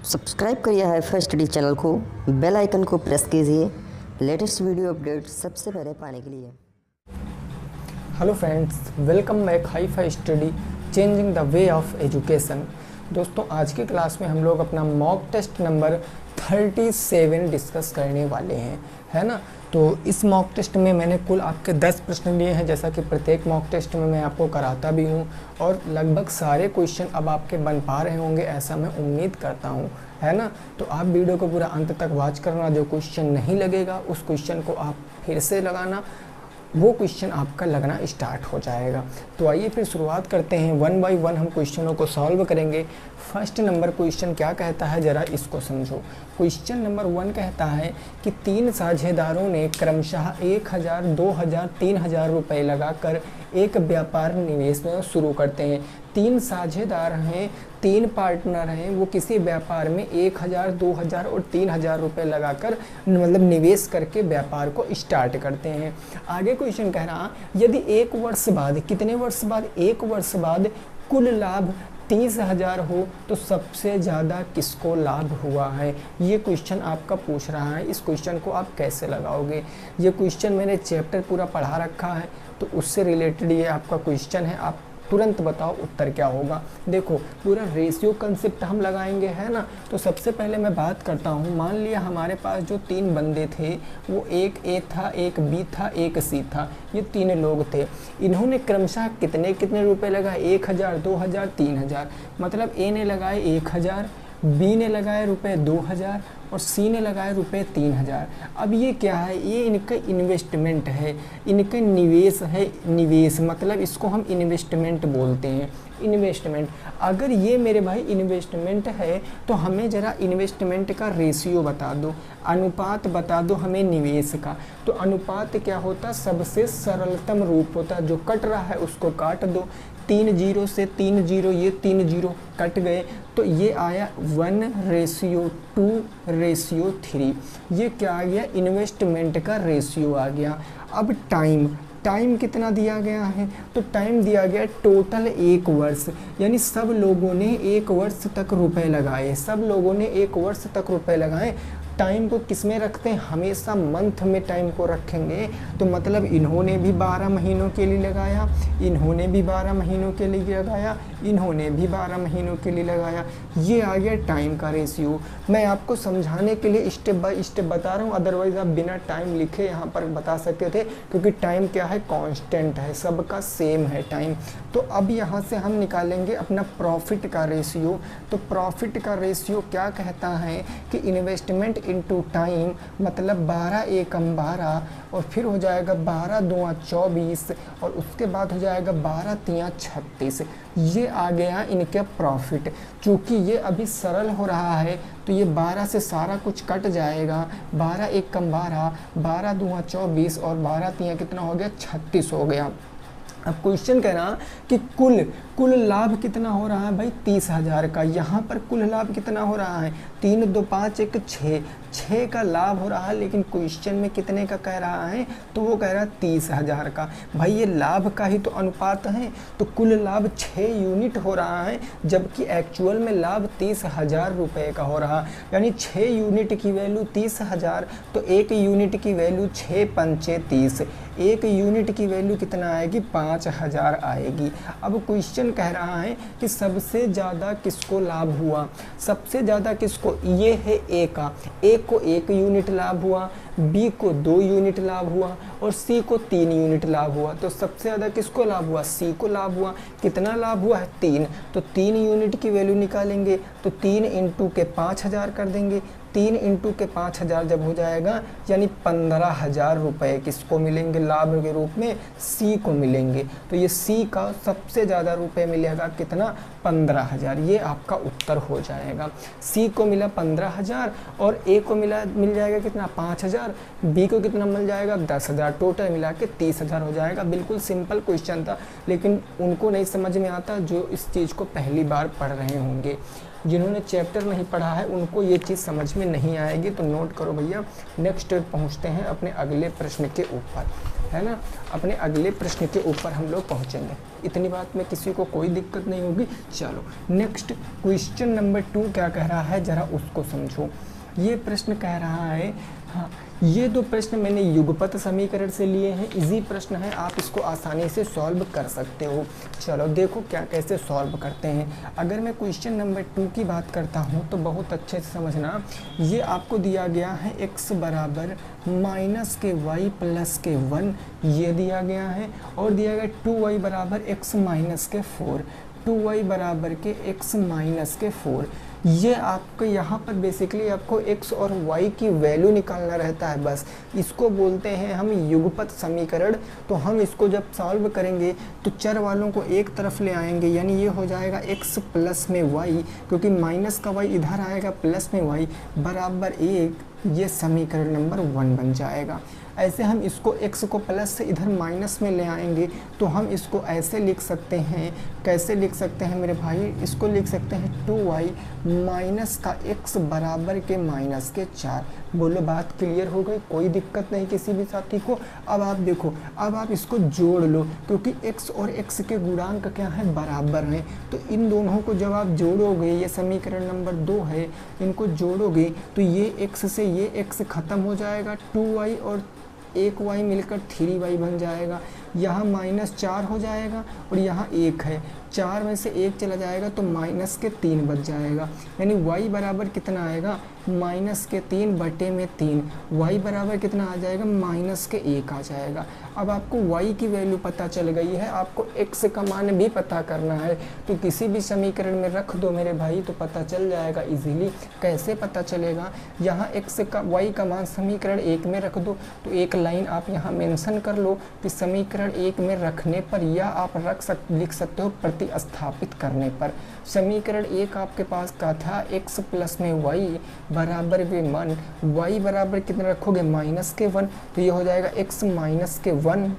Subscribe करिए HiFi study channel को, bell icon को प्रेस कीजिए लेटेस्ट वीडियो अपडेट सबसे पहले पाने के लिए। Hello friends, welcome back HiFi study changing the way of education. दोस्तों, आज की क्लास में हम लोग अपना मॉक टेस्ट नंबर 37 डिस्कस करने वाले हैं, है ना। तो इस मॉक टेस्ट में मैंने कुल आपके 10 प्रश्न लिए हैं, जैसा कि प्रत्येक मॉक टेस्ट में मैं आपको कराता भी हूं, और लगभग सारे क्वेश्चन अब आपके बन पा रहे होंगे, ऐसा मैं उम्मीद करता हूं, है ना। तो आप वीडियो को पूरा अंत तक वॉच करना। जो क्वेश्चन नहीं लगेगा उस क्वेश्चन को आप फिर से लगाना, वो क्वेश्चन आपका लगना स्टार्ट हो जाएगा। तो आइए फिर शुरुआत करते हैं। 1 बाय 1 हम क्वेश्चनों को सॉल्व करेंगे। फर्स्ट नंबर क्वेश्चन क्या कहता है, ज़रा इसको समझो। क्वेश्चन नंबर 1 कहता है कि 3 साझेदारों ने क्रमशः 1000, 2000, 3000 रुपये लगाकर एक व्यापार निवेश शुरू करते हैं। 3 साझेदार हैं, 3 पार्टनर हैं, वो किसी व्यापार में 1000, 2000 और 3000 रुपये लगाकर मतलब निवेश करके व्यापार को स्टार्ट करते हैं। आगे क्वेश्चन कह रहा, यदि 1 वर्ष बाद, कितने वर्ष बाद, 1 वर्ष बाद कुल लाभ 30,000 हो तो सबसे ज़्यादा किसको लाभ हुआ है। ये क्वेश्चन आपका पूछ रहा है। इस क्वेश्चन को आप कैसे लगाओगे। ये क्वेश्चन मैंने चैप्टर पूरा पढ़ा रखा है, तो उससे रिलेटेड ये आपका क्वेश्चन है। आप तुरंत बताओ उत्तर क्या होगा। देखो, पूरा रेशियो कंसेप्ट हम लगाएंगे, है ना। तो सबसे पहले मैं बात करता हूँ। मान लिया हमारे पास जो 3 बंदे थे, वो एक ए था, एक बी था, एक सी था। ये 3 लोग थे। इन्होंने क्रमशः कितने कितने रुपए लगाए, 1000, 2000, 3000। मतलब ए ने लगाए 1000, बी ने लगाए रुपए 2000 और सी ने लगाए रुपए 3000। अब ये क्या है, ये इनका इन्वेस्टमेंट है, इनका निवेश है। निवेश मतलब इसको हम इन्वेस्टमेंट बोलते हैं। इन्वेस्टमेंट, अगर ये मेरे भाई इन्वेस्टमेंट है तो हमें ज़रा इन्वेस्टमेंट का रेशियो बता दो, अनुपात बता दो हमें निवेश का। तो अनुपात क्या होता, सबसे सरलतम रूप होता, जो कट रहा है उसको काट दो। 3 0 से 3 0, ये 3 0 कट गए, तो ये आया 1:2:3। ये क्या आ गया, इन्वेस्टमेंट का रेशियो आ गया। अब टाइम कितना दिया गया है, तो टाइम दिया गया टोटल 1 वर्ष, यानी सब लोगों ने 1 वर्ष तक रुपए लगाए। सब लोगों ने 1 वर्ष तक रुपए लगाए। टाइम को किस में रखते हैं, हमेशा मंथ में टाइम को रखेंगे। तो मतलब इन्होंने भी 12 महीनों के लिए लगाया, इन्होंने भी 12 महीनों के लिए लगाया, इन्होंने भी 12 महीनों के लिए लगाया। ये आ गया टाइम का रेशियो। मैं आपको समझाने के लिए स्टेप बाय स्टेप बता रहा हूँ, अदरवाइज आप बिना टाइम लिखे यहाँ पर बता सकते थे, क्योंकि टाइम क्या है, कांस्टेंट है, सबका सेम है टाइम। तो अब यहाँ से हम निकालेंगे अपना प्रॉफिट का रेशियो। तो प्रॉफिट का रेशियो क्या कहता है कि इन्वेस्टमेंट इनटू टाइम, मतलब 12 एकम 12 और फिर हो जाएगा 12 दूना 24 और उसके बाद हो जाएगा 12 तिया 36। ये आ गया इनके प्रॉफिट। चूँकि ये अभी सरल हो रहा है तो ये 12 से सारा कुछ कट जाएगा। 12 एकम 12, 12 दूना 24 और 12 तिया कितना हो गया, 36 हो गया। अब क्वेश्चन कह रहा कि कुल लाभ कितना हो रहा है भाई, 30,000 का। यहाँ पर कुल लाभ कितना हो रहा है, 3 2 5 1 6 का लाभ हो रहा है, लेकिन क्वेश्चन में कितने का कह रहा है, तो वो कह रहा है 30,000 का। भाई ये लाभ का ही तो अनुपात है, तो कुल लाभ 6 यूनिट हो रहा है, जबकि एक्चुअल में लाभ 30,000 रुपये का हो रहा है। यानी 6 यूनिट की वैल्यू 30,000, तो 1 यूनिट की वैल्यू 6 पंचे 30, 1 यूनिट की वैल्यू कितना आएगी, 5,000 आएगी। अब क्वेश्चन कह रहा है कि सबसे ज़्यादा किसको लाभ हुआ, सबसे ज़्यादा किसको, ये है ए का। ए को 1 यूनिट लाभ हुआ, बी को 2 यूनिट लाभ हुआ और सी को 3 यूनिट लाभ हुआ। तो सबसे ज़्यादा किसको लाभ हुआ, सी को लाभ हुआ। कितना लाभ हुआ है, 3। तो 3 यूनिट की वैल्यू निकालेंगे, तो 3 इंटू के 5,000 कर देंगे। 3 इंटू के 5,000 जब हो जाएगा, यानी 15,000 रुपये किसको मिलेंगे लाभ के रूप में, सी को मिलेंगे। तो ये सी का सबसे ज़्यादा रुपये मिलेगा, कितना, 15,000। ये आपका उत्तर हो जाएगा। सी को मिला 15,000 और ए को मिल जाएगा कितना, 5,000। बी को कितना मिल जाएगा, 10,000। टोटल मिला के 30,000 हो जाएगा। बिल्कुल सिंपल क्वेश्चन था, लेकिन उनको नहीं समझ में आता जो इस चीज़ को पहली बार पढ़ रहे होंगे। जिन्होंने चैप्टर नहीं पढ़ा है उनको ये चीज़ समझ में नहीं आएगी। तो नोट करो भैया। नेक्स्ट पहुँचते हैं अपने अगले प्रश्न के ऊपर, है ना। अपने अगले प्रश्न के ऊपर हम लोग पहुँचेंगे, इतनी बात में किसी को कोई दिक्कत नहीं होगी। चलो नेक्स्ट क्वेश्चन नंबर 2 क्या कह रहा है ज़रा उसको समझो। ये प्रश्न कह रहा है, हाँ ये दो प्रश्न मैंने युगपत समीकरण से लिए हैं, इजी प्रश्न है, आप इसको आसानी से सॉल्व कर सकते हो। चलो देखो क्या कैसे सॉल्व करते हैं। अगर मैं क्वेश्चन नंबर 2 की बात करता हूँ तो बहुत अच्छे से समझना। ये आपको दिया गया है x बराबर माइनस के y प्लस के 1, ये दिया गया है, और दिया गया 2y बराबर x माइनस के 4, 2y बराबर के x माइनस के 4। ये आपको यहाँ पर बेसिकली आपको x और y की वैल्यू निकालना रहता है, बस इसको बोलते हैं हम युगपत समीकरण। तो हम इसको जब सॉल्व करेंगे तो चर वालों को एक तरफ ले आएंगे, यानी ये हो जाएगा x प्लस में y, क्योंकि माइनस का y इधर आएगा प्लस में y बराबर 1, ये समीकरण नंबर 1 बन जाएगा। ऐसे हम इसको x को प्लस से इधर माइनस में ले आएंगे तो हम इसको ऐसे लिख सकते हैं, कैसे लिख सकते हैं मेरे भाई, इसको लिख सकते हैं 2y माइनस का x बराबर के माइनस के 4। बोलो बात क्लियर हो गई, कोई दिक्कत नहीं किसी भी साथी को। अब आप देखो, अब आप इसको जोड़ लो, क्योंकि x और x के गुणांक क्या है, बराबर हैं। तो इन दोनों को जब आप जोड़ोगे, ये समीकरण नंबर 2 है, इनको जोड़ोगे तो ये x से ये x खत्म हो जाएगा, 2y और 1y मिलकर 3y बन जाएगा। यहाँ -4 हो जाएगा और यहाँ 1 है, 4 में से 1 चला जाएगा तो माइनस के 3 बच जाएगा। यानी y बराबर कितना आएगा, माइनस के 3 बटे में 3, y बराबर कितना आ जाएगा, माइनस के 1 आ जाएगा। अब आपको y की वैल्यू पता चल गई है, आपको x का मान भी पता करना है, तो किसी भी समीकरण में रख दो मेरे भाई तो पता चल जाएगा इजीली। कैसे पता चलेगा, यहाँ y का मान समीकरण 1 में रख दो, तो एक लाइन आप यहाँ मेंशन कर लो कि समीकरण 1 में रखने पर, या आप लिख सकते हो प्रतिस्थापित करने पर। समीकरण 1 आपके पास का था x प्लस में y बराबर में 1, y बराबर कितना रखोगे, माइनस के 1, तो ये हो जाएगा x माइनस के 1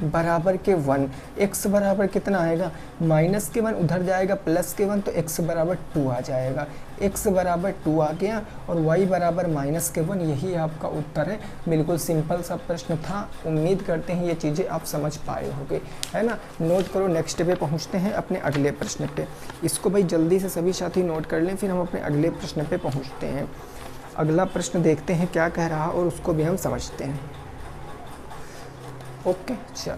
बराबर के 1। x बराबर कितना आएगा, माइनस के 1, उधर जाएगा प्लस के 1, तो x बराबर 2 आ जाएगा। x बराबर 2 आ गया और y बराबर माइनस के 1, यही आपका उत्तर है। बिल्कुल सिंपल सा प्रश्न था, उम्मीद करते हैं ये चीज़ें आप समझ पाए होंगे, है ना। नोट करो, नेक्स्ट पे पहुँचते हैं अपने अगले प्रश्न पे। इसको भाई जल्दी से सभी साथी नोट कर लें, फिर हम अपने अगले प्रश्न पे पहुँचते हैं। अगला प्रश्न देखते हैं क्या कह रहा और उसको भी हम समझते हैं। ओके चलो,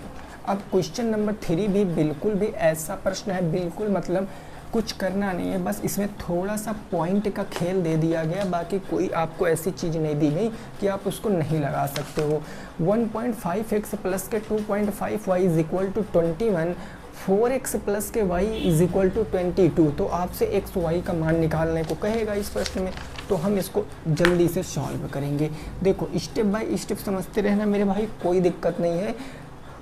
अब क्वेश्चन नंबर 3 भी बिल्कुल भी ऐसा प्रश्न है, बिल्कुल मतलब कुछ करना नहीं है, बस इसमें थोड़ा सा पॉइंट का खेल दे दिया गया, बाकी कोई आपको ऐसी चीज़ नहीं दी गई कि आप उसको नहीं लगा सकते हो। 1.5x plus k 2.5y is equal to 21, 4x plus k y is equal to 22। तो आपसे x y का मान निकालने को कहेगा इस प्रश्न में, तो हम इसको जल्दी से सॉल्व करेंगे। देखो स्टेप बाय स्टेप समझते रहना मेरे भाई, कोई दिक्कत नहीं है।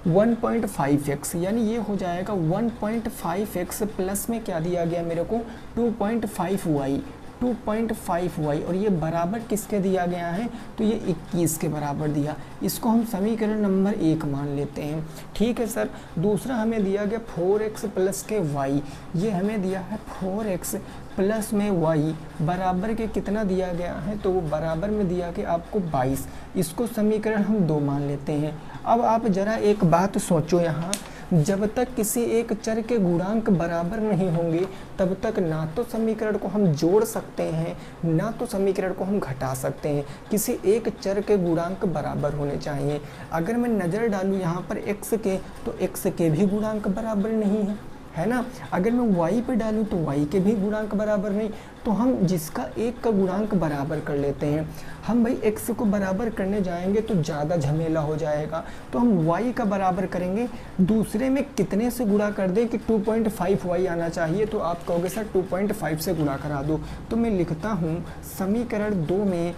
1.5x यानी ये हो जाएगा 1.5x प्लस में क्या दिया गया मेरे को, 2.5y, 2.5y, और ये बराबर किसके दिया गया है, तो ये 21 के बराबर दिया। इसको हम समीकरण नंबर 1 मान लेते हैं, ठीक है सर। दूसरा हमें दिया गया 4x प्लस के y, ये हमें दिया है 4x प्लस में y बराबर के कितना दिया गया है, तो वो बराबर में दिया कि आपको 22। इसको समीकरण हम 2 मान लेते हैं। अब आप ज़रा एक बात सोचो, यहाँ जब तक किसी एक चर के गुणांक बराबर नहीं होंगे तब तक ना तो समीकरण को हम जोड़ सकते हैं, ना तो समीकरण को हम घटा सकते हैं। किसी एक चर के गुणांक बराबर होने चाहिए। अगर मैं नज़र डालूँ यहाँ पर x के, तो x के भी गुणांक बराबर नहीं है ना। अगर मैं y पे डालूँ तो y के भी गुणांक बराबर नहीं, तो हम जिसका एक का गुणांक बराबर कर लेते हैं। हम भाई x को बराबर करने जाएंगे तो ज़्यादा झमेला हो जाएगा, तो हम y का बराबर करेंगे। दूसरे में कितने से गुणा कर दें कि 2.5y आना चाहिए, तो आप कहोगे सर 2.5 से गुणा करा दो। तो मैं लिखता हूँ समीकरण 2 में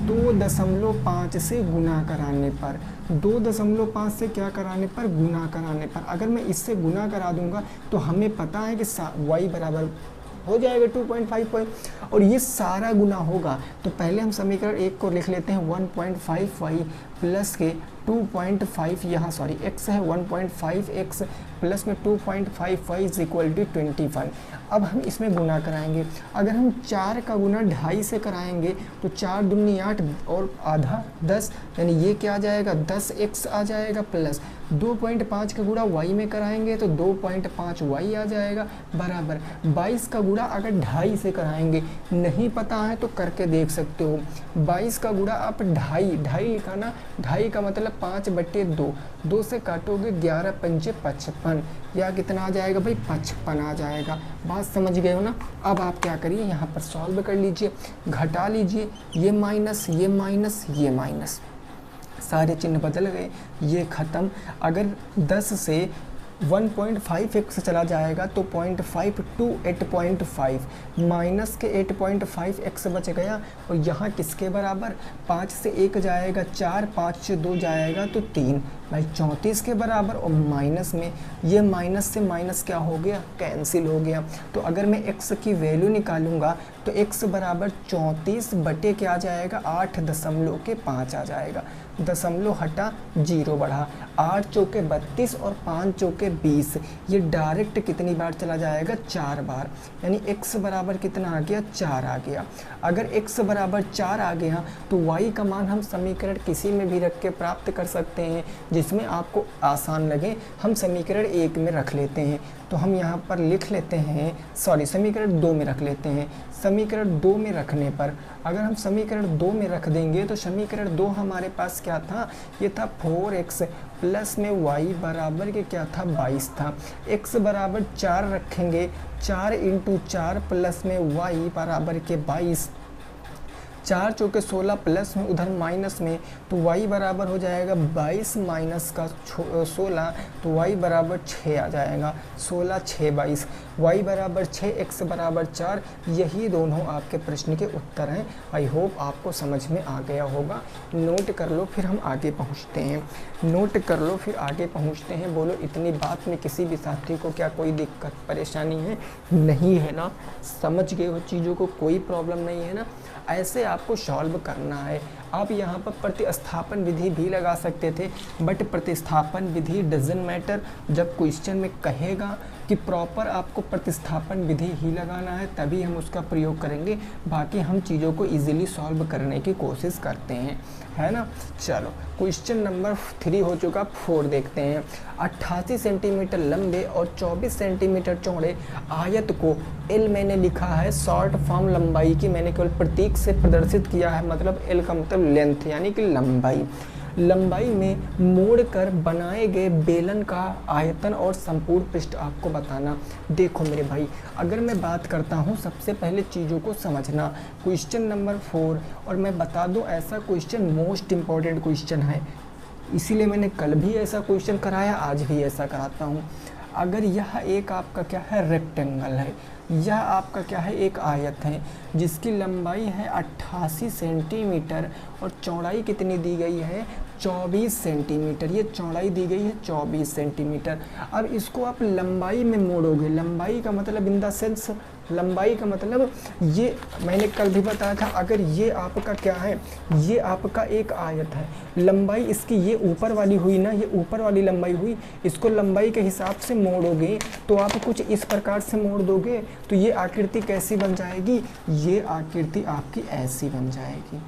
2.5 से गुणा कराने पर, 2.5 से क्या कराने पर, गुणा कराने पर। अगर मैं इससे गुणा करा दूंगा तो हमें पता है कि y बराबर हो जाएगा 2.5, और ये सारा गुना होगा। तो पहले हम समीकरण 1 को लिख लेते हैं 1.5y प्लस के 2.5 यहाँ सॉरी x है 1.5x प्लस में 2.55 इज इक्वल टू 21। अब हम इसमें गुना कराएंगे। अगर हम 4 का गुना 2.5 से कराएंगे तो 4 दूनी 8 और आधा 10, यानी ये क्या आ जाएगा 10x आ जाएगा, प्लस 2.5 का गुणा y में कराएंगे तो 2.5y आ जाएगा, बराबर 22 का गुणा अगर 2.5 से कराएंगे, नहीं पता है तो करके देख सकते हो। 22 का गुणा आप 2.5 लिखा ना, 2.5 का मतलब 5/2, 2 से काटोगे 11 पंचे 55, या कितना आ जाएगा भाई 55 आ जाएगा। बात समझ गए हो ना। अब आप क्या करिए यहाँ पर सॉल्व कर लीजिए, घटा लीजिए, ये माइनस ये माइनस ये माइनस, सारे चिन्ह बदल गए, ये ख़त्म। अगर 10 से 1.5x चला जाएगा तो 0.5 टू 8.5, माइनस के 8.5x बच गया, और यहाँ किसके बराबर 5 से 1 जाएगा 4, 5 से 2 जाएगा तो 3, भाई 34 के बराबर। और माइनस में ये माइनस से माइनस क्या हो गया, कैंसिल हो गया। तो अगर मैं x की वैल्यू निकालूंगा तो x बराबर 34 बटे क्या आ जाएगा 8.5 आ जाएगा, दशमलव हटा 0 बढ़ा, 8 चौके 32 और 5 चौके 20, ये डायरेक्ट कितनी बार चला जाएगा 4 बार, यानी x बराबर कितना आ गया 4 आ गया। अगर x बराबर 4 आ गया तो y का मान हम समीकरण किसी में भी रख के प्राप्त कर सकते हैं, जिसमें आपको आसान लगे। हम समीकरण 1 में रख लेते हैं, तो हम यहाँ पर लिख लेते हैं, सॉरी समीकरण 2 में रख लेते हैं। समीकरण 2 में रखने पर अगर हम समीकरण 2 में रख देंगे तो समीकरण 2 हमारे पास क्या था, ये था 4x प्लस में y बराबर के क्या था 22 था। x बराबर 4 रखेंगे, 4 × 4 प्लस में y बराबर के 22, 4 चौके 16 प्लस में उधर माइनस में, तो y बराबर हो जाएगा 22 माइनस का 16, तो y बराबर 6 आ जाएगा, 16 6 22, y बराबर 6 x बराबर 4। यही दोनों आपके प्रश्न के उत्तर हैं। आई होप आपको समझ में आ गया होगा। नोट कर लो फिर हम आगे पहुंचते हैं, नोट कर लो फिर आगे पहुंचते हैं। बोलो इतनी बात में किसी भी साथी को क्या कोई दिक्कत परेशानी है? नहीं है ना, समझ गए हो चीज़ों को, कोई प्रॉब्लम नहीं है ना। ऐसे आपको सॉल्व करना है। आप यहाँ पर प्रतिस्थापन विधि भी लगा सकते थे, बट प्रतिस्थापन विधि डजंट मैटर। जब क्वेश्चन में कहेगा कि प्रॉपर आपको प्रतिस्थापन विधि ही लगाना है तभी हम उसका प्रयोग करेंगे, बाकी हम चीज़ों को इजीली सॉल्व करने की कोशिश करते हैं, है ना। चलो क्वेश्चन नंबर 3 हो चुका, 4 देखते हैं। 88 सेंटीमीटर लंबे और 24 सेंटीमीटर चौड़े आयत को L मैंने लिखा है शॉर्ट फॉर्म लंबाई की, मैंने केवल प्रतीक से प्रदर्शित किया है, मतलब L का मतलब लेंथ यानी कि लंबाई। लंबाई में मोड़कर बनाए गए बेलन का आयतन और संपूर्ण पृष्ठ आपको बताना। देखो मेरे भाई, अगर मैं बात करता हूँ सबसे पहले चीज़ों को समझना। क्वेश्चन नंबर 4, और मैं बता दूँ ऐसा क्वेश्चन मोस्ट इम्पॉर्टेंट क्वेश्चन है, इसीलिए मैंने कल भी ऐसा क्वेश्चन कराया, आज भी ऐसा कराता हूँ। अगर यह एक आपका क्या है रेक्टेंगल है, यह आपका क्या है एक आयत है जिसकी लंबाई है 88 सेंटीमीटर और चौड़ाई कितनी दी गई है 24 सेंटीमीटर, ये चौड़ाई दी गई है 24 सेंटीमीटर। अब इसको आप लंबाई में मोड़ोगे, लंबाई का मतलब इन द सेंस, लंबाई का मतलब ये मैंने कल भी बताया था, अगर ये आपका क्या है, ये आपका एक आयत है, लंबाई इसकी ये ऊपर वाली हुई ना, ये ऊपर वाली लंबाई हुई, इसको लंबाई के हिसाब से मोड़ोगे तो आप कुछ इस प्रकार से मोड़ दोगे तो ये आकृति कैसी बन जाएगी, ये आकृति आपकी ऐसी बन जाएगी,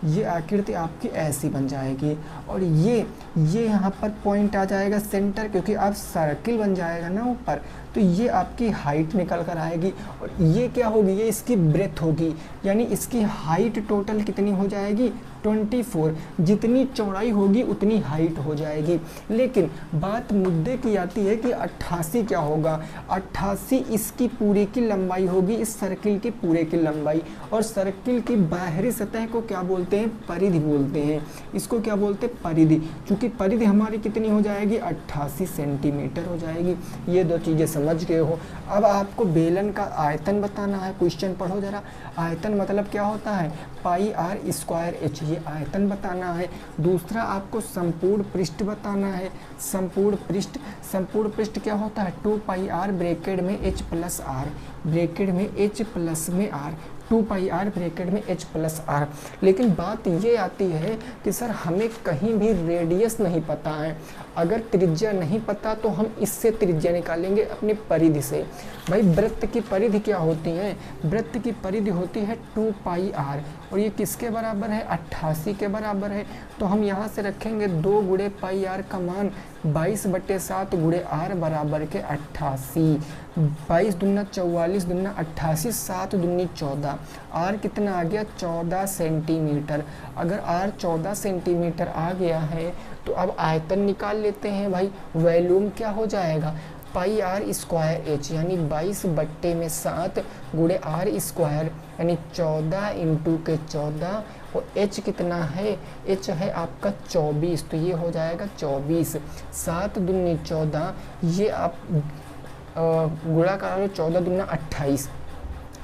ये आकृति आपकी ऐसी बन जाएगी। और ये यहाँ पर पॉइंट आ जाएगा सेंटर, क्योंकि अब सर्किल बन जाएगा ना ऊपर, तो ये आपकी हाइट निकल कर आएगी। और ये क्या होगी, ये इसकी ब्रेथ होगी, यानी इसकी हाइट टोटल कितनी हो जाएगी 24, जितनी चौड़ाई होगी उतनी हाइट हो जाएगी। लेकिन बात मुद्दे की आती है कि 88 क्या होगा, 88 इसकी पूरे की लंबाई होगी, इस सर्किल की पूरे की लंबाई, और सर्किल की बाहरी सतह को क्या बोलते हैं, परिधि बोलते हैं। इसको क्या बोलते हैं, परिधि। चूँकि परिधि हमारी कितनी हो जाएगी 88 सेंटीमीटर हो जाएगी। ये दो चीज़ें समझ गए हो। अब आपको बेलन का आयतन बताना है, क्वेश्चन पढ़ो जरा। आयतन मतलब क्या होता है, पाई आर स्क्वायर एच, ये आयतन बताना है। दूसरा आपको संपूर्ण पृष्ठ बताना है, संपूर्ण पृष्ठ। संपूर्ण पृष्ठ क्या होता है 2 पाई आर ब्रैकेट में एच प्लस आर, ब्रैकेट में एच प्लस में आर, 2 पाई आर ब्रैकेट में h प्लस आर। लेकिन बात ये आती है कि सर हमें कहीं भी रेडियस नहीं पता है, अगर त्रिज्या नहीं पता तो हम इससे त्रिज्या निकालेंगे अपनी परिधि से। भाई वृत्त की परिधि क्या होती है, वृत्त की परिधि होती है 2 पाई आर, और ये किसके बराबर है, 88 के बराबर है। तो हम यहाँ से रखेंगे 2 गुणे पाई आर का मान 22/7 गुणे आर बराबर के 88। 22 दूना 44 दूना 88, 7 दूनी 14, आर कितना आ गया 14 सेंटीमीटर। अगर आर 14 सेंटीमीटर आ गया है तो अब आयतन निकाल लेते हैं भाई। वॉल्यूम क्या हो जाएगा, पाई आर स्क्वायर एच यानी 22/7 गुणे आर स्क्वायर यानी 14 इंटू के 14, और h कितना है, h है आपका 24, तो ये हो जाएगा 24। 7 दूनी 14, ये आप गुणा करा लो, 14 दूना 28,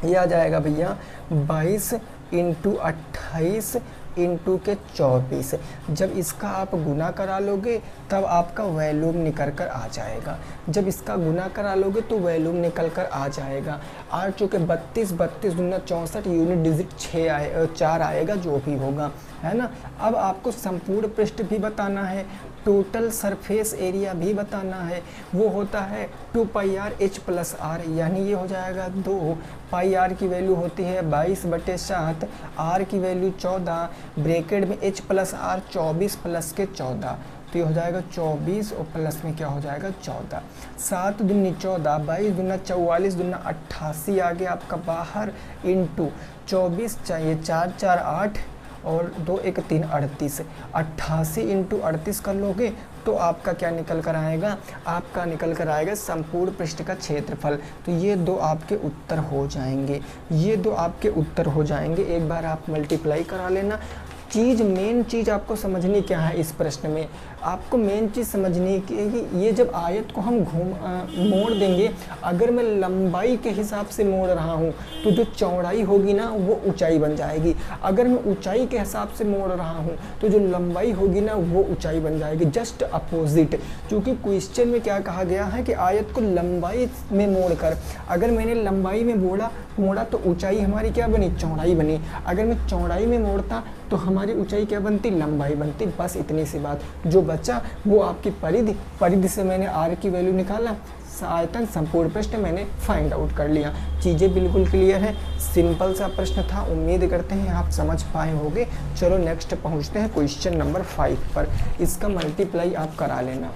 ये आ जाएगा भैया 22 इंटू 28 इंटू के 24। जब इसका आप गुना करा लोगे तब आपका वॉल्यूम निकल कर आ जाएगा। जब इसका गुना करा लोगे तो वॉल्यूम निकल कर आ जाएगा। आर चूँकि 32 दूना 64 यूनिट डिजिट 4 आएगा, जो भी होगा, है ना। अब आपको संपूर्ण पृष्ठ भी बताना है, टोटल सरफेस एरिया भी बताना है, वो होता है 2 पाई आर एच प्लस आर, यानी ये हो जाएगा 2 पाई आर की वैल्यू होती है 22/7, आर की वैल्यू 14, ब्रैकेट में एच प्लस आर 24 प्लस के 14, तो ये हो जाएगा 24 और प्लस में क्या हो जाएगा 14। 7 दूनी 14, 22 दूना 44 दूना 88 आ गया आपका बाहर, इंटू 24 चाहिए 4 4 8 और 2 1 3 38, 88 इंटू 38 कर लोगे तो आपका क्या निकल कर आएगा, आपका निकल कर आएगा संपूर्ण पृष्ठ का क्षेत्रफल। तो ये 2 आपके उत्तर हो जाएंगे, ये 2 आपके उत्तर हो जाएंगे। एक बार आप मल्टीप्लाई करा लेना। मेन चीज़ आपको समझनी क्या है इस प्रश्न में, आपको मेन चीज़ समझनी है कि ये जब आयत को हम मोड़ देंगे, अगर मैं लंबाई के हिसाब से मोड़ रहा हूँ तो जो चौड़ाई होगी ना वो ऊंचाई बन जाएगी। अगर मैं ऊंचाई के हिसाब से मोड़ रहा हूँ तो जो लंबाई होगी ना वो ऊंचाई बन जाएगी, जस्ट अपोजिट। क्योंकि क्वेश्चन में क्या कहा गया है कि आयत को लंबाई में मोड़कर, अगर मैंने लंबाई में मोड़ा तो ऊंचाई हमारी क्या बनी, चौड़ाई बनी। अगर मैं चौड़ाई में मोड़ता तो हमारी ऊंचाई क्या बनती, लंबाई बनती। बस इतनी सी बात। जो बचा वो आपकी परिधि से मैंने आर की वैल्यू निकाला, आयतन संपूर्ण पृष्ठ मैंने फाइंड आउट कर लिया। चीज़ें बिल्कुल क्लियर है, सिंपल सा प्रश्न था। उम्मीद करते हैं आप समझ पाए होंगे। चलो नेक्स्ट पहुंचते हैं क्वेश्चन नंबर 5 पर। इसका मल्टीप्लाई आप करा लेना,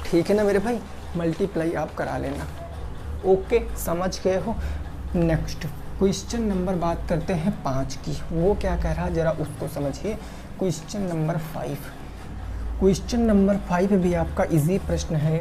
ठीक है ना मेरे भाई, मल्टीप्लाई आप करा लेना। ओके, समझ गए हो। नेक्स्ट क्वेश्चन नंबर बात करते हैं 5 की। वो क्या कह रहा है जरा उसको समझिए। क्वेश्चन नंबर 5, क्वेश्चन नंबर 5 भी आपका इजी प्रश्न है,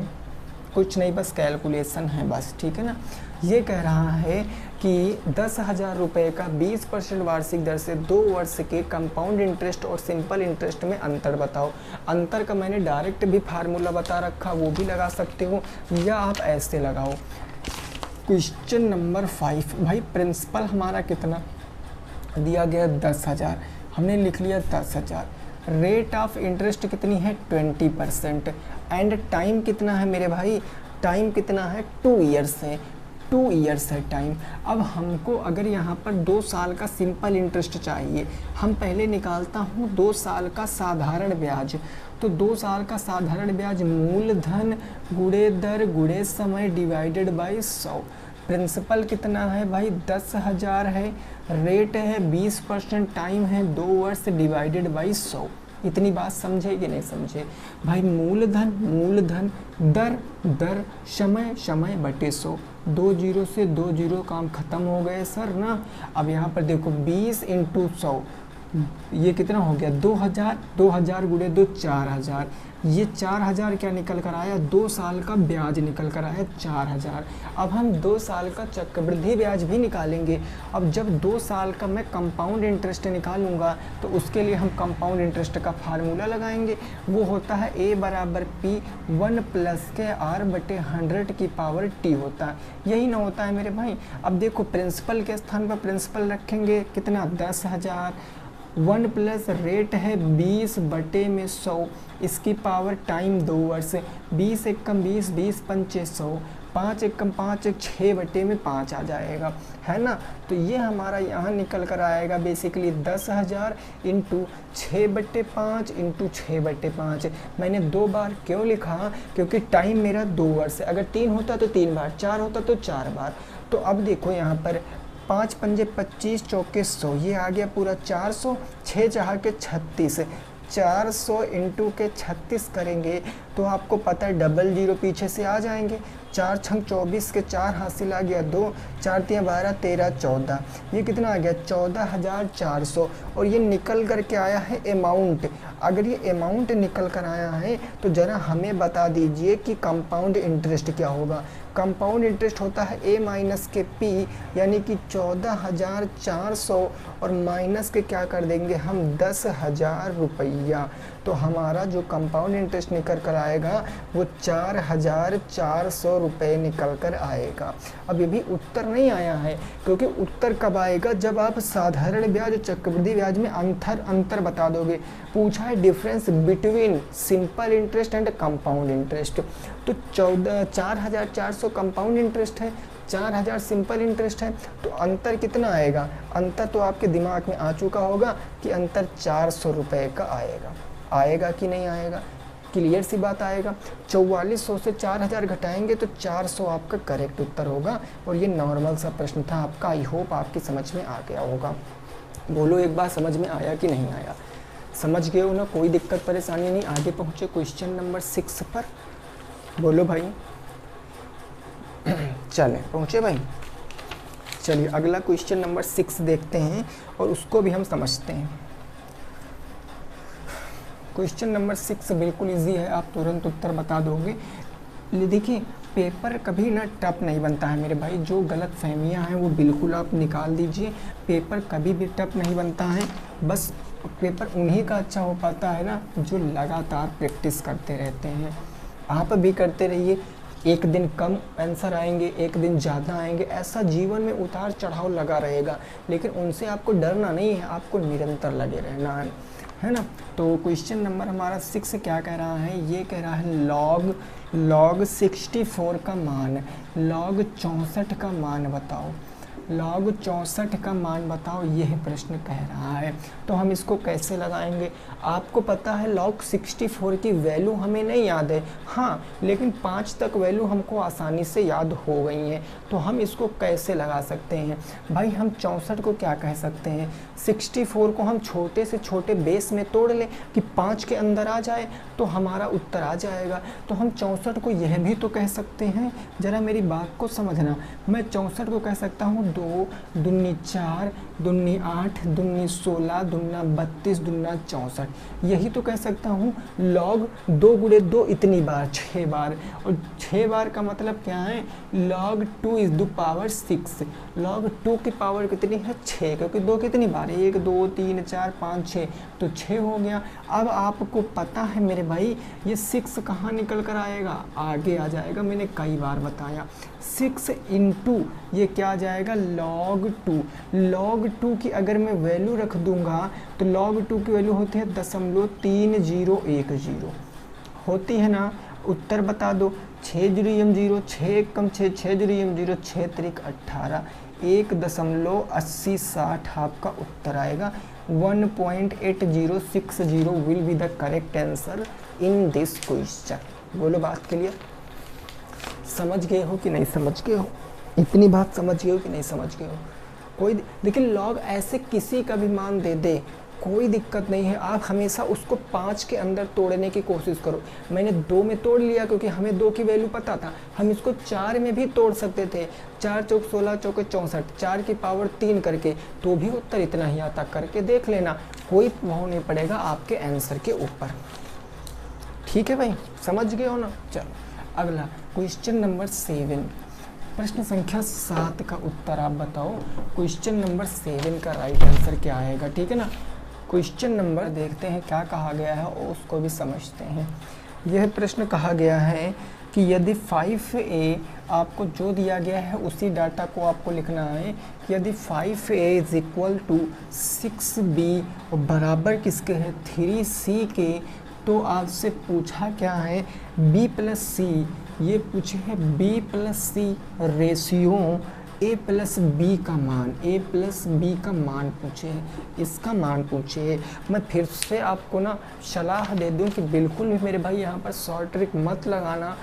कुछ नहीं बस कैलकुलेशन है बस, ठीक है ना। ये कह रहा है कि 10,000 रुपये का 20% वार्षिक दर से 2 वर्ष के कंपाउंड इंटरेस्ट और सिंपल इंटरेस्ट में अंतर बताओ। अंतर का मैंने डायरेक्ट भी फार्मूला बता रखा, वो भी लगा सकते हो या आप ऐसे लगाओ। क्वेश्चन नंबर 5 भाई, प्रिंसिपल हमारा कितना दिया गया 10,000, हमने लिख लिया 10,000। रेट ऑफ इंटरेस्ट कितनी है 20%, एंड टाइम कितना है मेरे भाई, टाइम कितना है 2 ईयर्स है, 2 ईयर्स है टाइम। अब हमको अगर यहाँ पर 2 साल का सिंपल इंटरेस्ट चाहिए, हम पहले निकालता हूँ 2 साल का साधारण ब्याज। तो 2 साल का साधारण ब्याज मूलधन गुणे दर गुणे समय डिवाइडेड बाई 100। प्रिंसिपल कितना है भाई 10,000 है, रेट है 20%, टाइम है 2 वर्ष डिवाइडेड बाई 100। इतनी बात समझे कि नहीं समझे भाई। मूलधन दर समय बटे 100, 2 जीरो से 2 जीरो काम खत्म हो गए सर ना। अब यहाँ पर देखो 20 इंटू 100, ये कितना हो गया 2,000, 2,000 गुणे 2 4,000, ये 4,000 क्या निकल कर आया, 2 साल का ब्याज निकल कर आया 4,000। अब हम 2 साल का चक्रवृद्धि ब्याज भी निकालेंगे। अब जब 2 साल का मैं कंपाउंड इंटरेस्ट निकालूंगा तो उसके लिए हम कंपाउंड इंटरेस्ट का फार्मूला लगाएंगे, वो होता है A बराबर P 1 प्लस के R बटे 100 की पावर T होता है, यही ना होता है मेरे भाई। अब देखो प्रिंसिपल के स्थान पर प्रिंसिपल रखेंगे कितना 10,000, 1 प्लस रेट है 20 बटे में 100, इसकी पावर टाइम 2 वर्ष, 20 एकम 20, 20 पंचे 100, 5 एक कम 5 एक 6/5 आ जाएगा, है ना। तो ये हमारा यहाँ निकल कर आएगा बेसिकली 10,000 इंटू 6/5 इंटू 6/5। मैंने 2 बार क्यों लिखा, क्योंकि टाइम मेरा 2 वर्ष है। अगर 3 होता तो 3 बार, 4 होता तो 4 बार। तो अब देखो यहाँ पर 5 पंजे 25 चौके 100, ये आ गया पूरा 400, 6 चाह के 36, 400 इंटू के 36 करेंगे तो आपको पता है डबल जीरो पीछे से आ जाएंगे। 4 छंग 24 के 4 हासिल आ गया 2, 4 तिया 12, 13, 14, ये कितना आ गया 14,400। और ये निकल कर के आया है अमाउंट। अगर ये अमाउंट निकल कर आया है तो ज़रा हमें बता दीजिए कि कंपाउंड इंटरेस्ट क्या होगा। कंपाउंड इंटरेस्ट होता है a माइनस के p, यानी कि 14,400 और माइनस के क्या कर देंगे हम 10,000 रुपया। तो हमारा जो कंपाउंड इंटरेस्ट निकल कर आएगा वो 4,400 रुपये निकल कर आएगा। अब ये भी उत्तर नहीं आया है, क्योंकि उत्तर कब आएगा, जब आप साधारण ब्याज और चक्रवृद्धि ब्याज में अंतर बता दोगे। पूछा है difference between simple interest and compound interest. तो 4,400 कंपाउंड इंटरेस्ट है, 4,000 सिंपल इंटरेस्ट है, तो अंतर कितना आएगा। अंतर तो आपके दिमाग में आ चुका होगा कि अंतर 400 रुपये का आएगा। आएगा कि नहीं आएगा, क्लियर सी बात आएगा। 4400 से 4,000 घटाएंगे तो 400 आपका करेक्ट उत्तर होगा। और ये नॉर्मल सा प्रश्न था आपका, आई होप आपकी समझ में आ गया होगा। बोलो एक बार समझ में आया कि नहीं आया। समझ गए हो ना, कोई दिक्कत परेशानी नहीं। आगे पहुँचे क्वेश्चन नंबर 6 पर। बोलो भाई चलें पहुँचे भाई। चलिए अगला क्वेश्चन नंबर 6 देखते हैं और उसको भी हम समझते हैं। क्वेश्चन नंबर 6 बिल्कुल इजी है, आप तुरंत उत्तर बता दोगे। देखिए पेपर कभी ना टफ नहीं बनता है मेरे भाई, जो गलत फहमियाँ हैं वो बिल्कुल आप निकाल दीजिए। पेपर कभी भी टफ नहीं बनता है, बस पेपर उन्हीं का अच्छा हो पाता है ना जो लगातार प्रैक्टिस करते रहते हैं। आप भी करते रहिए, एक दिन कम आंसर आएंगे, एक दिन ज़्यादा आएंगे, ऐसा जीवन में उतार चढ़ाव लगा रहेगा, लेकिन उनसे आपको डरना नहीं है, आपको निरंतर लगे रहना है ना। तो क्वेश्चन नंबर हमारा 6 क्या कह रहा है, ये कह रहा है log 64 का मान, log 64 का मान बताओ, log 64 का मान बताओ, यह प्रश्न कह रहा है। तो हम इसको कैसे लगाएंगे। आपको पता है log 64 की वैल्यू हमें नहीं याद है, हाँ, लेकिन 5 तक वैल्यू हमको आसानी से याद हो गई हैं। तो हम इसको कैसे लगा सकते हैं भाई, हम 64 को क्या कह सकते हैं, 64 को हम छोटे से छोटे बेस में तोड़ लें कि 5 के अंदर आ जाए तो हमारा उत्तर आ जाएगा। तो हम 64 को यह भी तो कह सकते हैं, ज़रा मेरी बात को समझना। मैं 64 को कह सकता हूँ 2 दूनी 4 दूनी 8 दूनी 16 दूना 32 दूना 64, यही तो कह सकता हूँ। log 2 गुणे 2 इतनी बार 6 बार, और 6 बार का मतलब क्या है, log 2 is the power 6, log 2 की पावर कितनी है 6, क्योंकि 2 कितनी बार है 1 2 3 4 5 6, तो 6 हो गया। अब आपको पता है मेरे भाई ये 6 कहाँ निकल कर आएगा, आगे आ जाएगा, मैंने कई बार बताया। 6 इंटू ये क्या आ जाएगा log 2, log 2 की अगर मैं वैल्यू रख दूंगा तो log 2 की वैल्यू होती है 0.3010 होती है ना। उत्तर बता दो, 6 0 0, 6 कम 6, 6 0 0, 6 त्रिक 18, 1.8060 आपका उत्तर आएगा। 1.8060 will be the correct answer in this question. बोलो बात क्लियर, समझ गए हो कि नहीं समझ गए हो, इतनी बात समझ गए हो कि नहीं समझ गए हो। कोई देखिए लॉग ऐसे किसी का भी मान दे दे कोई दिक्कत नहीं है, आप हमेशा उसको 5 के अंदर तोड़ने की कोशिश करो। मैंने 2 में तोड़ लिया क्योंकि हमें 2 की वैल्यू पता था, हम इसको 4 में भी तोड़ सकते थे। 4 चौक 16 चौके 64, 4 की पावर 3 करके तो भी उत्तर इतना ही आता। करके देख लेना, कोई प्रभाव नहीं पड़ेगा आपके आंसर के ऊपर। ठीक है भाई, समझ गए हो ना। चलो अगला क्वेश्चन नंबर 7, प्रश्न संख्या 7 का उत्तर आप बताओ। क्वेश्चन नंबर 7 का राइट आंसर क्या आएगा, ठीक है ना। क्वेश्चन नंबर देखते हैं क्या कहा गया है और उसको भी समझते हैं। यह प्रश्न कहा गया है कि यदि 5a आपको जो दिया गया है उसी डाटा को आपको लिखना है कि यदि 5a is equal to 6b और बराबर किसके है 3c के, तो आपसे पूछा क्या है b प्लस c ये पूछे है B plus C ratio A plus B का मान, ए प्लस बी का मान पूछे है, इसका मान पूछे है। मैं फिर से आपको ना सलाह दे दूं कि बिल्कुल भी मेरे भाई यहाँ पर शॉर्ट ट्रिक मत लगाना,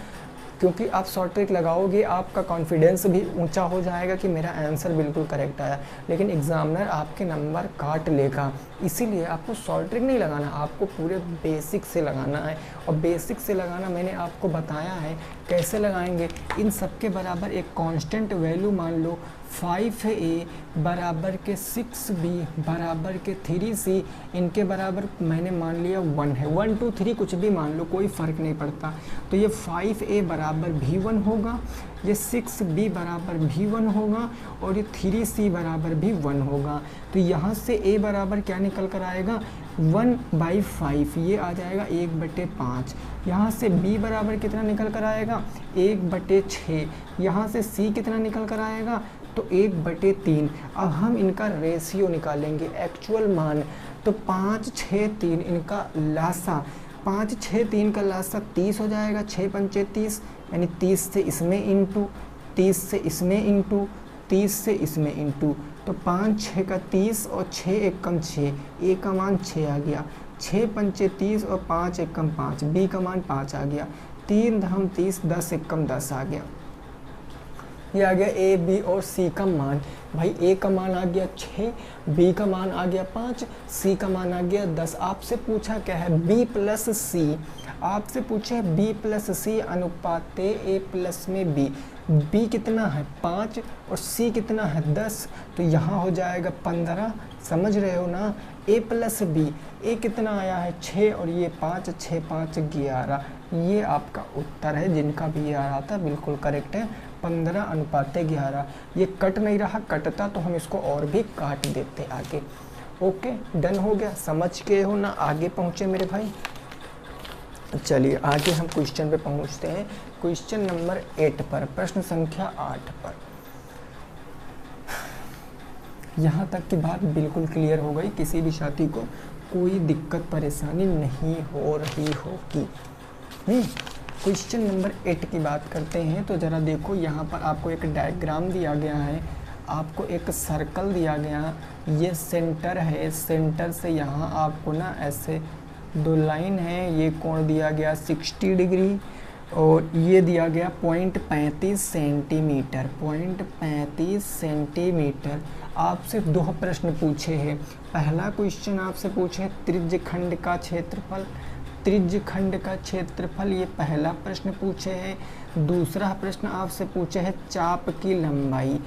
क्योंकि आप शॉर्ट ट्रिक लगाओगे आपका कॉन्फिडेंस भी ऊंचा हो जाएगा कि मेरा आंसर बिल्कुल करेक्ट आया, लेकिन एग्जामिनर आपके नंबर काट लेगा। इसीलिए आपको शॉर्ट ट्रिक नहीं लगाना, आपको पूरे बेसिक से लगाना है। और बेसिक से लगाना मैंने आपको बताया है कैसे लगाएंगे। इन सब के बराबर एक कांस्टेंट वैल्यू मान लो, 5a बराबर के 6b बराबर के 3c, इनके बराबर मैंने मान लिया 1 है। 1 2 3 कुछ भी मान लो, कोई फ़र्क नहीं पड़ता। तो ये 5a बराबर भी 1 होगा, ये 6b बराबर भी 1 होगा, और ये 3c बराबर भी 1 होगा। तो यहाँ से a बराबर क्या निकल कर आएगा, 1/5, ये आ जाएगा 1/5। यहाँ से b बराबर कितना निकल कर आएगा, 1/6। यहाँ से c कितना निकल कर आएगा, तो 1/3। अब हम इनका रेशियो निकालेंगे, एक्चुअल मान। तो 5 6 3 इनका लासा, 5 6 3 का लासा 30 हो जाएगा, 6 पंचे 30, यानी 30 से इसमें इंटू, 30 से इसमें इंटू, 30 से इसमें इंटू। तो 5 6 का 30 और 6 एकम 6, ए का मान 6 आ गया, 6 पंचे 30 और 5 एकम 5, बी का मान 5 आ गया, 3 दहम 30, 10 एकम 10 आ गया। ये आ गया ए बी और सी का मान। भाई ए का मान आ गया 6, बी का मान आ गया 5, सी का मान आ गया 10। आपसे पूछा क्या है, बी प्लस सी, आपसे पूछा है बी प्लस सी अनुपात ए प्लस में बी। बी कितना है 5 और सी कितना है 10, तो यहाँ हो जाएगा 15। समझ रहे हो ना, ए प्लस बी, ए कितना आया है 6 और ये 5, 6 5 11। ये आपका उत्तर है, जिनका भी ये आ रहा था बिल्कुल करेक्ट है, 15:11। ये कट नहीं रहा, कटता तो हम इसको और भी काट देते आगे। ओके, डन हो गया, समझ के हो ना, आगे पहुँचे मेरे भाई। चलिए आगे हम क्वेश्चन पे पहुँचते हैं, क्वेश्चन नंबर 8 पर, प्रश्न संख्या 8 पर। यहाँ तक की बात बिल्कुल क्लियर हो गई, किसी भी साथी को कोई दिक्कत परेशानी नहीं हो रही होगी। क्वेश्चन नंबर 8 की बात करते हैं। तो ज़रा देखो, यहाँ पर आपको एक डायग्राम दिया गया है, आपको एक सर्कल दिया गया, ये सेंटर है, सेंटर से यहाँ आपको ना ऐसे 2 लाइन है, ये कोण दिया गया 60 डिग्री, और ये दिया गया 0.35 सेंटीमीटर, 0.35 सेंटीमीटर। आपसे 2 प्रश्न पूछे हैं। पहला क्वेश्चन आपसे पूछे त्रिज्यखंड का क्षेत्रफल, त्रिज्यखंड का क्षेत्रफल, ये पहला प्रश्न पूछे हैं। दूसरा प्रश्न आपसे पूछे है चाप की लंबाई,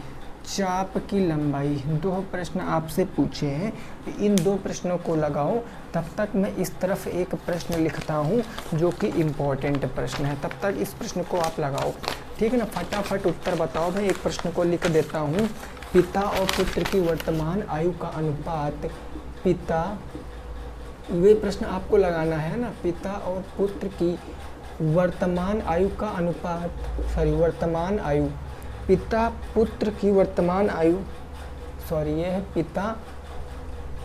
चाप की लंबाई। 2 प्रश्न आपसे पूछे हैं, इन 2 प्रश्नों को लगाओ। तब तक मैं इस तरफ एक प्रश्न लिखता हूँ जो कि इम्पोर्टेंट प्रश्न है, तब तक इस प्रश्न को आप लगाओ, ठीक है ना। फटाफट उत्तर बताओ भाई। एक प्रश्न को लिख देता हूँ, पिता और पुत्र की वर्तमान आयु का अनुपात, पिता, वे प्रश्न आपको लगाना है ना, पिता और पुत्र की वर्तमान आयु का अनुपात, सॉरी वर्तमान आयु, पिता पुत्र की वर्तमान आयु, सॉरी ये है पिता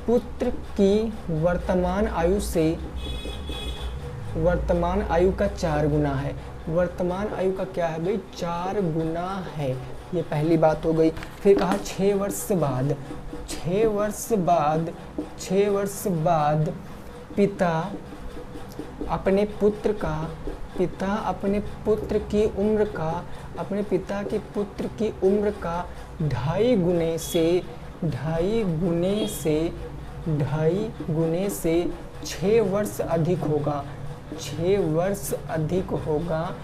पुत्र की वर्तमान आयु से वर्तमान आयु का 4 गुना है। वर्तमान आयु का क्या है भाई, 4 गुना है, ये पहली बात हो गई। फिर कहा 6 वर्ष बाद, 6 वर्ष बाद, 6 वर्ष बाद पिता अपने पुत्र का, पिता अपने पुत्र की उम्र का, अपने पिता के पुत्र की उम्र का 2.5 गुने से, 2.5 गुने से 6 वर्ष अधिक होगा, 6 वर्ष अधिक होगा।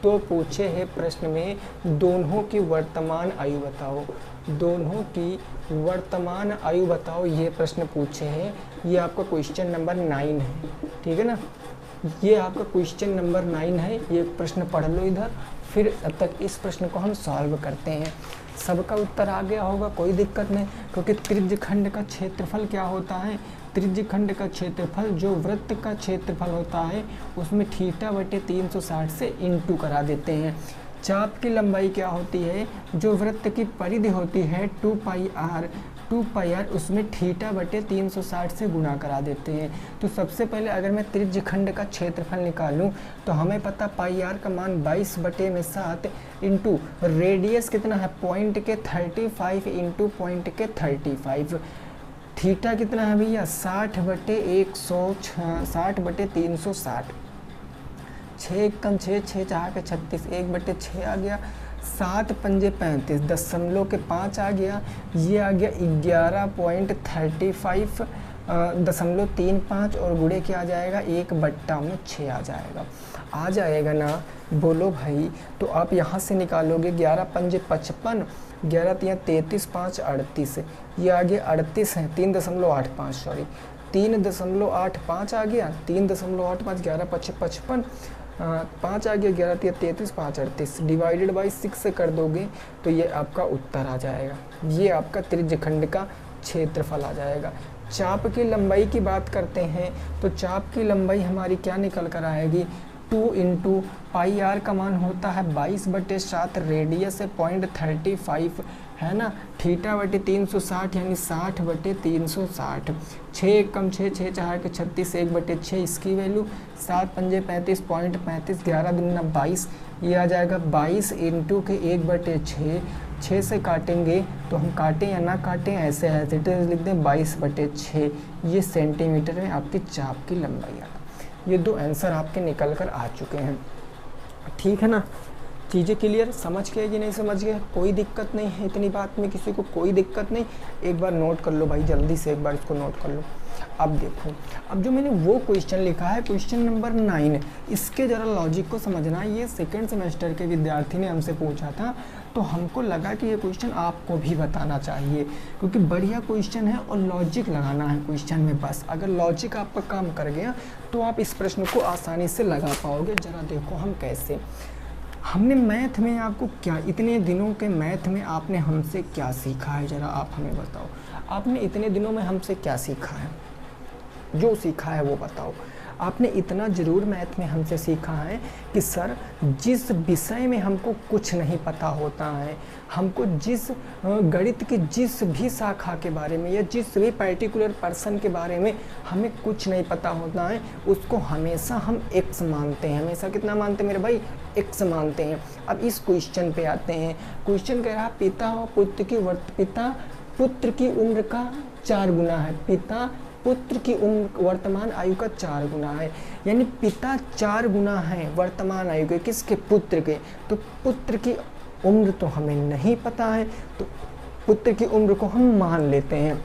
तो पूछे है प्रश्न में दोनों की वर्तमान आयु बताओ, दोनों की वर्तमान आयु बताओ, ये प्रश्न पूछे हैं। ये आपका क्वेश्चन नंबर 9 है, ठीक है ना, ये आपका क्वेश्चन नंबर 9 है। ये प्रश्न पढ़ लो इधर, फिर अब तक इस प्रश्न को हम सॉल्व करते हैं। सबका उत्तर आ गया होगा, कोई दिक्कत नहीं, क्योंकि त्रिज्यखंड का क्षेत्रफल क्या होता है, त्रिज्यखंड का क्षेत्रफल जो वृत्त का क्षेत्रफल होता है उसमें θ/360 से इंटू करा देते हैं। चाप की लंबाई क्या होती है, जो वृत्त की परिधि होती है 2πr, 2πr उसमें थीटा बटे 360 से गुणा करा देते हैं। तो सबसे पहले अगर मैं त्रिज्यखंड का क्षेत्रफल निकालूं तो हमें पता πr का मान 22 बटे में 7 इंटू रेडियस कितना है पॉइंट के 35 इंटू पॉइंट के 35, थीटा कितना है भैया 60 बटे 60 बटे 360, 6 कम 6 6 4 के 36, 1 बटे 6 आ गया, 7 पंजे 35, 10.5 आ गया, ये आ गया 11.35 और गुणे क्या आ जाएगा 1/6 आ जाएगा। आ जाएगा ना, बोलो भाई। तो आप यहाँ से निकालोगे 11 पंजे 55, 11 तिया 33, 5 38, ये आ गया 38 है, 3.85 सॉरी 3.85 आ गया, 3.85, 11 पच्चे 55, 5 आ गया, 11 तिया 33, 5 38, डिवाइडेड बाई 6 से कर दोगे तो ये आपका उत्तर आ जाएगा। ये आपका त्रिज्यखंड का क्षेत्रफल आ जाएगा। चाप की लंबाई की बात करते हैं तो चाप की लंबाई हमारी क्या निकल कर आएगी 2 इंटू πr का मान होता है 22/7, रेडियस है 0.35 है ना, थीटा बटे 360 यानी 60 बटे 360, 6 कम 6 6 4 के 36, 1/6 इसकी वैल्यू, 7 पंजे 35, 0.35, 11 दूना 22, ये आ जाएगा 22 इंटू के 1/6, 6 से काटेंगे तो हम काटें या ना काटें ऐसे ऐसे लिख दें 22/6, ये सेंटीमीटर में आपकी चाप की लंबाई आ। ये दो आंसर आपके निकल कर आ चुके हैं, ठीक है ना। चीज़ें क्लियर, समझ गए कि नहीं समझ गए, कोई दिक्कत नहीं है इतनी बात में, किसी को कोई दिक्कत नहीं। एक बार नोट कर लो भाई, जल्दी से एक बार इसको नोट कर लो। अब देखो, अब जो मैंने वो क्वेश्चन लिखा है क्वेश्चन नंबर 9, इसके ज़रा लॉजिक को समझना है। ये सेकेंड सेमेस्टर के विद्यार्थी ने हमसे पूछा था, तो हमको लगा कि ये क्वेश्चन आपको भी बताना चाहिए, क्योंकि बढ़िया क्वेश्चन है और लॉजिक लगाना है क्वेश्चन में बस। अगर लॉजिक आपका काम कर गया तो आप इस प्रश्न को आसानी से लगा पाओगे। ज़रा देखो हम कैसे, हमने मैथ में आपको क्या, इतने दिनों के मैथ में आपने हमसे क्या सीखा है, ज़रा आप हमें बताओ। आपने इतने दिनों में हमसे क्या सीखा है, जो सीखा है वो बताओ। आपने इतना ज़रूर मैथ में हमसे सीखा है कि सर जिस विषय में हमको कुछ नहीं पता होता है, हमको जिस गणित की जिस भी शाखा के बारे में या जिस भी पर्टिकुलर पर्सन के बारे में हमें कुछ नहीं पता होता है, उसको हमेशा हम एक्स मानते हैं। हमेशा कितना मानते हैं मेरे भाई, एक्स मानते हैं। अब इस क्वेश्चन पे आते हैं। क्वेश्चन कह रहा पिता और पुत्र की पिता पुत्र की उम्र का 4 गुना है, पिता पुत्र की उम्र वर्तमान आयु का 4 गुना है, यानी पिता 4 गुना है वर्तमान आयु के, किसके, पुत्र के। तो पुत्र की उम्र तो हमें नहीं पता है, तो पुत्र की उम्र को हम मान लेते हैं।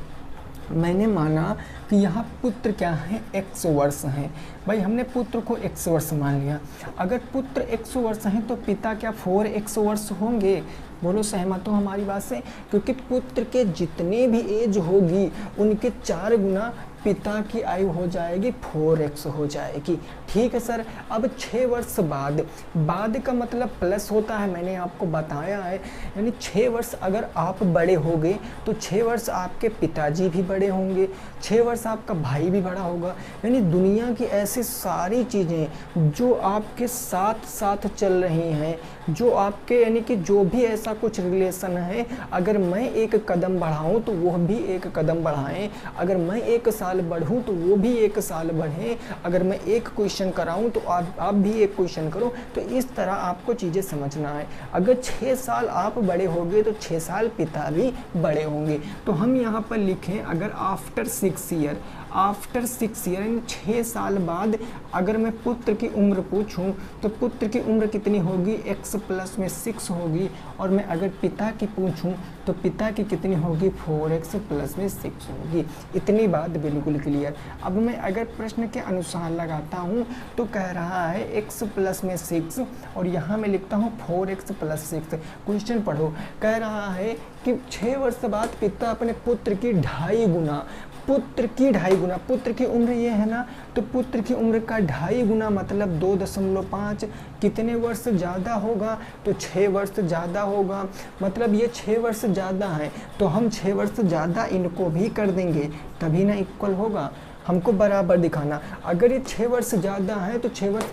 मैंने माना कि यहाँ पुत्र क्या है, x वर्ष हैं। भाई हमने पुत्र को x वर्ष मान लिया। अगर पुत्र x वर्ष हैं तो पिता क्या 4x वर्ष होंगे? बोलो सहमत हो हमारी बात से? क्योंकि पुत्र के जितने भी एज होगी उनके 4 गुना पिता की आयु हो जाएगी, 4x हो जाएगी। ठीक है सर। अब 6 वर्ष बाद, बाद का मतलब प्लस होता है, मैंने आपको बताया है। यानी 6 वर्ष अगर आप बड़े होंगे तो 6 वर्ष आपके पिताजी भी बड़े होंगे, 6 वर्ष आपका भाई भी बड़ा होगा। यानी दुनिया की ऐसी सारी चीज़ें जो आपके साथ साथ चल रही हैं, जो आपके यानी कि जो भी ऐसा कुछ रिलेशन है, अगर मैं एक कदम बढ़ाऊं तो वह भी एक कदम बढ़ाएं, अगर मैं 1 साल बढ़ूं तो वो भी 1 साल बढ़ें, अगर मैं एक क्वेश्चन कराऊं तो आप भी एक क्वेश्चन करो। तो इस तरह आपको चीज़ें समझना है। अगर 6 साल आप बड़े होंगे तो 6 साल पिता भी बड़े होंगे। तो हम यहाँ पर लिखें अगर आफ्टर 6 ईयर, आफ्टर 6 ईयर यानी 6 साल बाद अगर मैं पुत्र की उम्र पूछूं तो पुत्र की उम्र कितनी होगी, x प्लस में 6 होगी। और मैं अगर पिता की पूछूं तो पिता की कितनी होगी, 4x प्लस में 6 होगी। इतनी बात बिल्कुल क्लियर। अब मैं अगर प्रश्न के अनुसार लगाता हूं तो कह रहा है x प्लस में 6 और यहाँ मैं लिखता हूँ 4x प्लस 6। क्वेश्चन पढ़ो, कह रहा है कि 6 वर्ष बाद पिता अपने पुत्र की 2.5 गुना, पुत्र की 2.5 गुना, पुत्र की उम्र ये है ना, तो पुत्र की उम्र का 2.5 गुना मतलब 2.5 कितने वर्ष ज़्यादा होगा, तो 6 वर्ष ज़्यादा होगा। मतलब ये 6 वर्ष ज़्यादा है तो हम 6 वर्ष ज़्यादा इनको भी कर देंगे, तभी ना इक्वल होगा। हमको बराबर दिखाना। अगर ये 6 वर्ष ज़्यादा है तो 6 वर्ष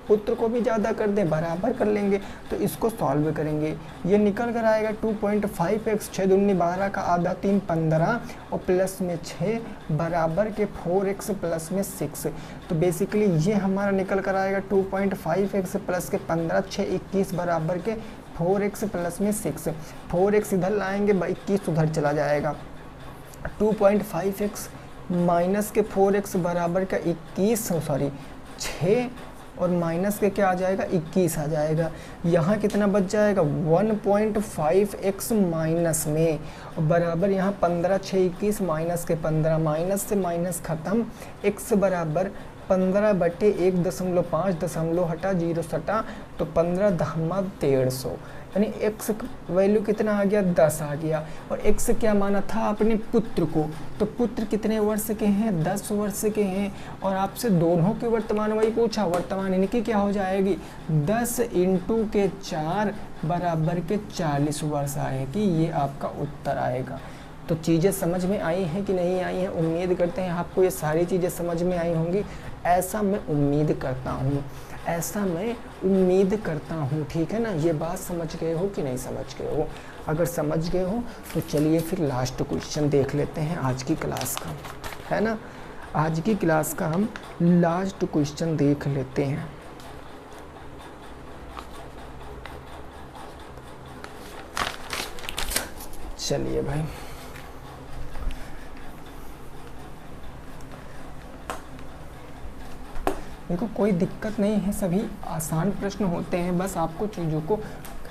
पुत्र को भी ज़्यादा कर दें, बराबर कर लेंगे। तो इसको सॉल्व करेंगे, ये निकल कर आएगा 2.5x 6 दूनी 12 का आधा 3 15 और प्लस में 6 बराबर के 4x प्लस में 6। तो बेसिकली ये हमारा निकल कर आएगा 2.5x प्लस के 15 6 21 बराबर के 4x प्लस में 6। 4x इधर लाएंगे, 21 उधर चला जाएगा। 2.5x माइनस के 4x बराबर का 21 सॉरी 6 और माइनस के क्या आ जाएगा 21 आ जाएगा। यहाँ कितना बच जाएगा 1.5x माइनस में और बराबर यहाँ 15 6 21 माइनस के 15 माइनस से माइनस ख़त्म x बराबर 15 बटे 1.5 दशमलव हटा 0 सटा तो 15 दहमा 150 यानी x वैल्यू कितना आ गया 10 आ गया। और x क्या माना था आपने पुत्र को, तो पुत्र कितने वर्ष के हैं 10 वर्ष के हैं और आपसे दोनों की वर्तमान वही पूछा, वर्तमान इनकी क्या हो जाएगी 10 इंटू के 4 बराबर के 40 वर्ष आएगी, ये आपका उत्तर आएगा। तो चीज़ें समझ में आई हैं कि नहीं आई हैं, उम्मीद करते हैं आपको ये सारी चीज़ें समझ में आई होंगी, ऐसा मैं उम्मीद करता हूँ, ऐसा मैं उम्मीद करता हूँ। ठीक है ना, ये बात समझ गए हो कि नहीं समझ गए हो? अगर समझ गए हो तो चलिए फिर लास्ट क्वेश्चन देख लेते हैं आज की क्लास का, है ना। आज की क्लास का हम लास्ट क्वेश्चन देख लेते हैं। चलिए भाई, देखो कोई दिक्कत नहीं है, सभी आसान प्रश्न होते हैं, बस आपको चीज़ों को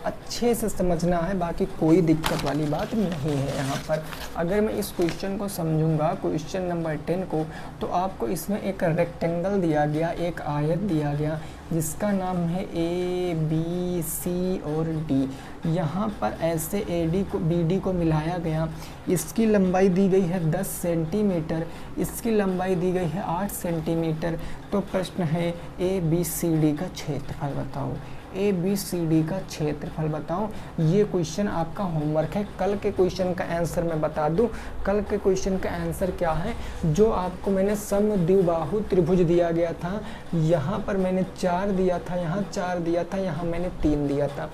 अच्छे से समझना है, बाकी कोई दिक्कत वाली बात नहीं है यहाँ पर। अगर मैं इस क्वेश्चन को समझूंगा, क्वेश्चन नंबर 10 को, तो आपको इसमें एक रेक्टेंगल दिया गया, एक आयत दिया गया जिसका नाम है ए बी सी और डी। यहाँ पर ऐसे ए डी को बी डी को मिलाया गया, इसकी लंबाई दी गई है 10 सेंटीमीटर, इसकी लंबाई दी गई है 8 सेंटीमीटर। तो प्रश्न है ए बी सी डी का क्षेत्रफल बताओ, ए बी सी डी का क्षेत्रफल बताओ। ये क्वेश्चन आपका होमवर्क है। कल के क्वेश्चन का आंसर मैं बता दूं, कल के क्वेश्चन का आंसर क्या है, जो आपको मैंने समद्विबाहु त्रिभुज दिया गया था, यहाँ पर मैंने 4 दिया था, यहाँ 4 दिया था, यहाँ मैंने 3 दिया था।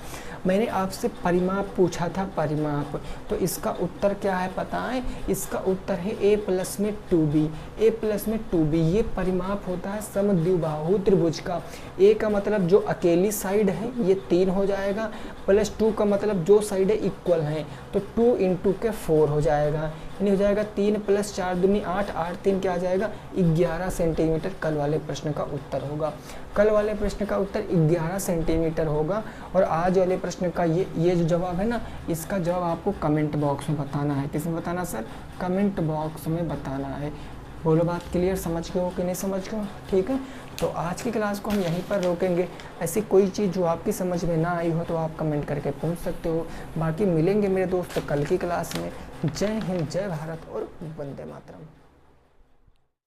मैंने आपसे परिमाप पूछा था, परिमाप, तो इसका उत्तर क्या है पता है, इसका उत्तर है a प्लस में 2b, a प्लस में 2b। ये परिमाप होता है समद्विबाहु त्रिभुज का। a का मतलब जो अकेली साइड है ये 3 हो जाएगा, प्लस 2 का मतलब जो साइड है इक्वल है, तो 2 इंटू के 4 हो जाएगा, यानी हो जाएगा 3 प्लस 4 दूनी 8, 8 3 क्या आ जाएगा 11 सेंटीमीटर। कल वाले प्रश्न का उत्तर होगा, कल वाले प्रश्न का उत्तर 11 सेंटीमीटर होगा। और आज वाले प्रश्न का ये जो जवाब है ना, इसका जवाब आपको कमेंट बॉक्स में बताना है। किसमें बताना सर? कमेंट बॉक्स में बताना है। बोलो बात क्लियर, समझ गए हो कि नहीं समझ गए हो? ठीक है, तो आज की क्लास को हम यहीं पर रोकेंगे। ऐसी कोई चीज़ जो आपकी समझ में ना आई हो तो आप कमेंट करके पूछ सकते हो। बाकी मिलेंगे मेरे दोस्त कल की क्लास में। जय हिंद, जय भारत और वंदे मातरम।